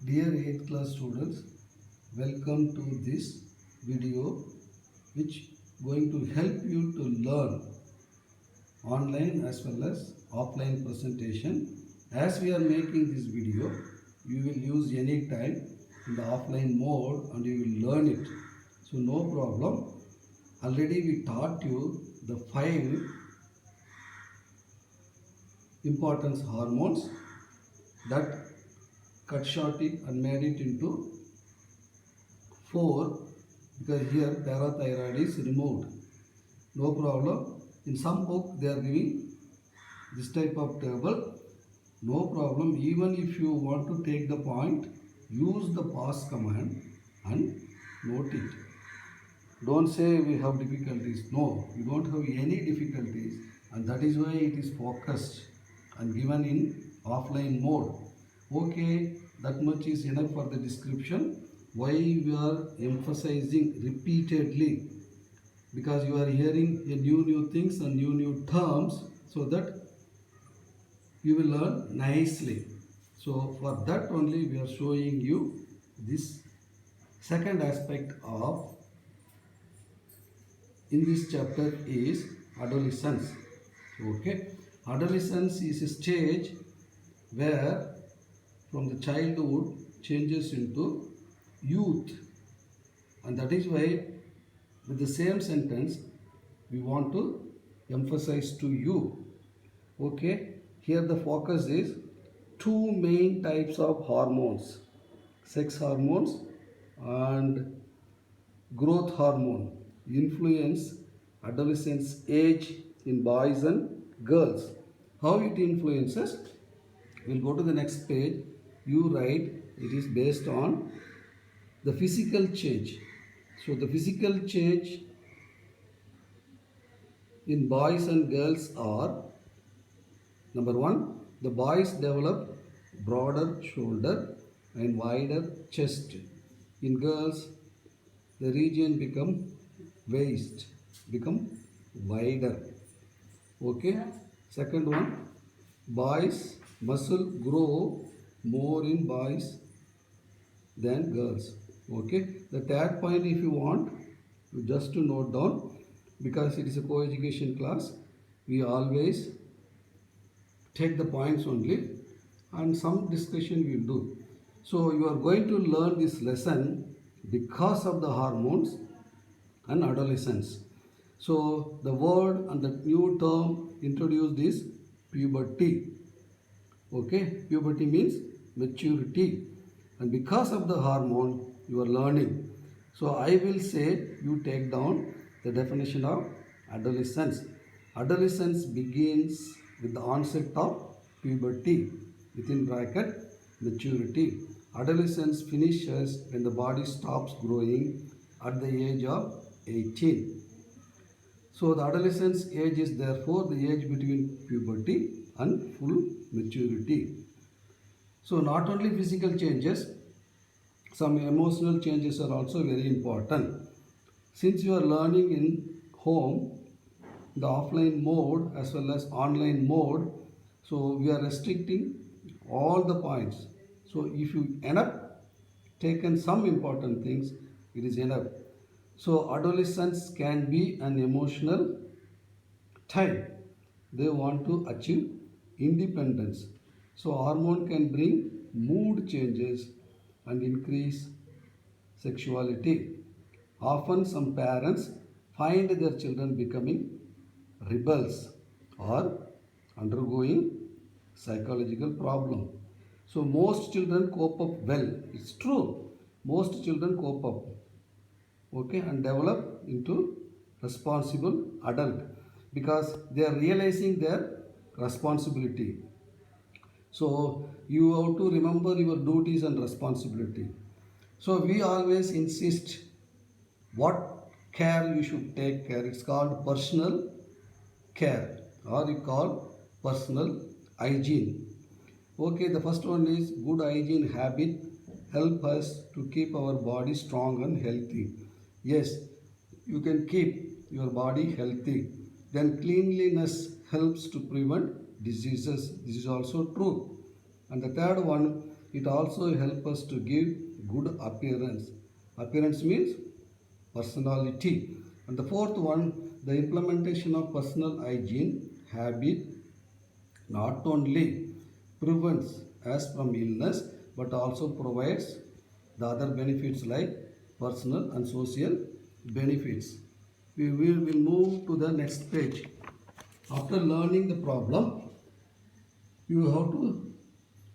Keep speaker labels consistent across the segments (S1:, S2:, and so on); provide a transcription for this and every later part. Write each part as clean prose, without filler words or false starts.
S1: Dear 8th class students, welcome to this video which going to help you to learn online as well as offline presentation. As we are making this video, you will use any time in the offline mode and you will learn it. So no problem. Already we taught you the 5 importance hormones that cut short it and made it into 4 because here parathyroid is removed. No problem. In some book they are giving this type of table. No problem. Even if you want to take the point, use the pause command and note it. Don't say we have difficulties. No, you don't have any difficulties, and that is why it is focused and given in offline mode. Okay, that much is enough for the description. Why we are emphasizing repeatedly? Because you are hearing a new things and new terms, so that you will learn nicely. So for that only we are showing you this second aspect of in this chapter is adolescence. Okay, adolescence is a stage where from the childhood changes into youth, and that is why with the same sentence we want to emphasize to you. Okay, here the focus is 2 main types of hormones, sex hormones and growth hormone, influence adolescence age in boys and girls. How it influences? We'll go to the next page. You write it is based on the physical change. So the physical change in boys and girls are: number 1, the boys develop broader shoulder and wider chest. In girls, the region become wider. Okay. Second one, boys muscle grow more in boys than girls. Okay. The third point, if you want, you just to note down, because it is a co-education class, we always take the points only and some discussion we will do. So you are going to learn this lesson because of the hormones and adolescence. So the word and the new term introduced is puberty. Okay, puberty means maturity, and because of the hormone you are learning. So I will say you take down the definition of adolescence. Adolescence begins with the onset of puberty, within bracket maturity. Adolescence finishes when the body stops growing at the age of 18. So the adolescence age is therefore the age between puberty and full maturity. So not only physical changes, some emotional changes are also very important. Since you are learning in home, the offline mode as well as online mode, so we are restricting all the points. So if you enough taken some important things, it is enough. So adolescence can be an emotional time. They want to achieve independence. So hormone can bring mood changes and increase sexuality. Often some parents find their children becoming rebels or undergoing psychological problem. So most children cope up well. It's true. Most children cope up, okay, and develop into responsible adult because they are realizing their responsibility. So you have to remember your duties and responsibility. So we always insist what care you should take care. It's called personal care, or you call personal hygiene. Okay, the first one is good hygiene habit help us to keep our body strong and healthy. Yes, you can keep your body healthy. Then cleanliness helps to prevent diseases. This is also true. And the third one, It also helps us to give good appearance. Appearance means personality. And the fourth one, the implementation of personal hygiene habit not only prevents us from illness but also provides the other benefits like personal and social benefits. We will move to the next page. After learning the problem, you have to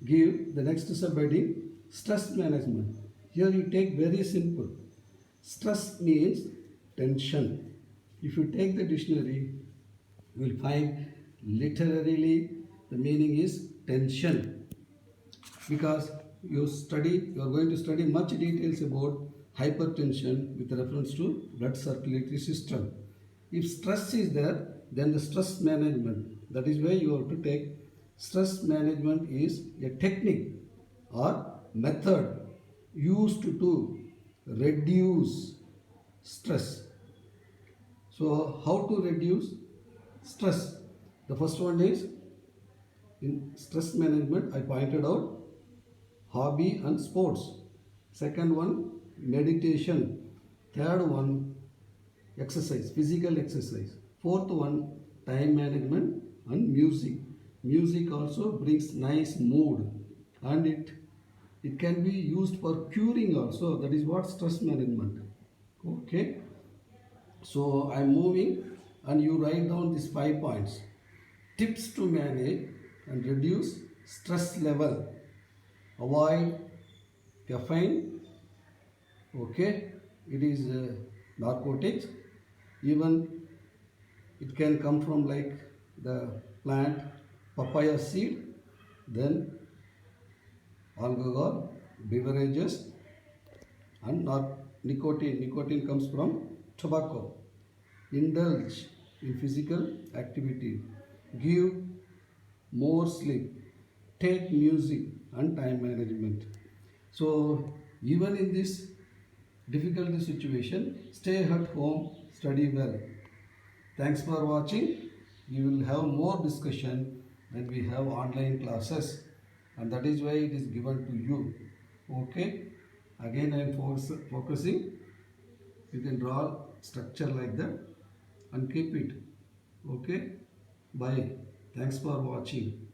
S1: give the next subheading stress management. Here you take very simple. Stress means tension. If you take the dictionary, you will find literally the meaning is tension, because you are going to study much details about hypertension with reference to blood circulatory system. If stress is there, then the stress management, that is why you have to take stress management is a technique or method used to reduce stress. So how to reduce stress? The first one is in stress management, I pointed out hobby and sports. Second one, meditation. Third one, exercise, physical exercise. Fourth one, time management and music. Music also brings nice mood, and it can be used for curing also. That is what stress management. Okay. So I'm moving and you write down these 5 points. Tips to manage and reduce stress level. Avoid caffeine. Okay, it is narcotics. Even it can come from like the plant papaya seed. Then alcohol, beverages, and nicotine. Nicotine comes from tobacco. Indulge in physical activity. Give more sleep. Take music and time management. So even in this difficult situation, stay at home, study well. Thanks for watching. You will have more discussion when we have online classes, and that is why it is given to you. Okay. Again I am focusing. You can draw structure like that and keep it. Okay. Bye. Thanks for watching.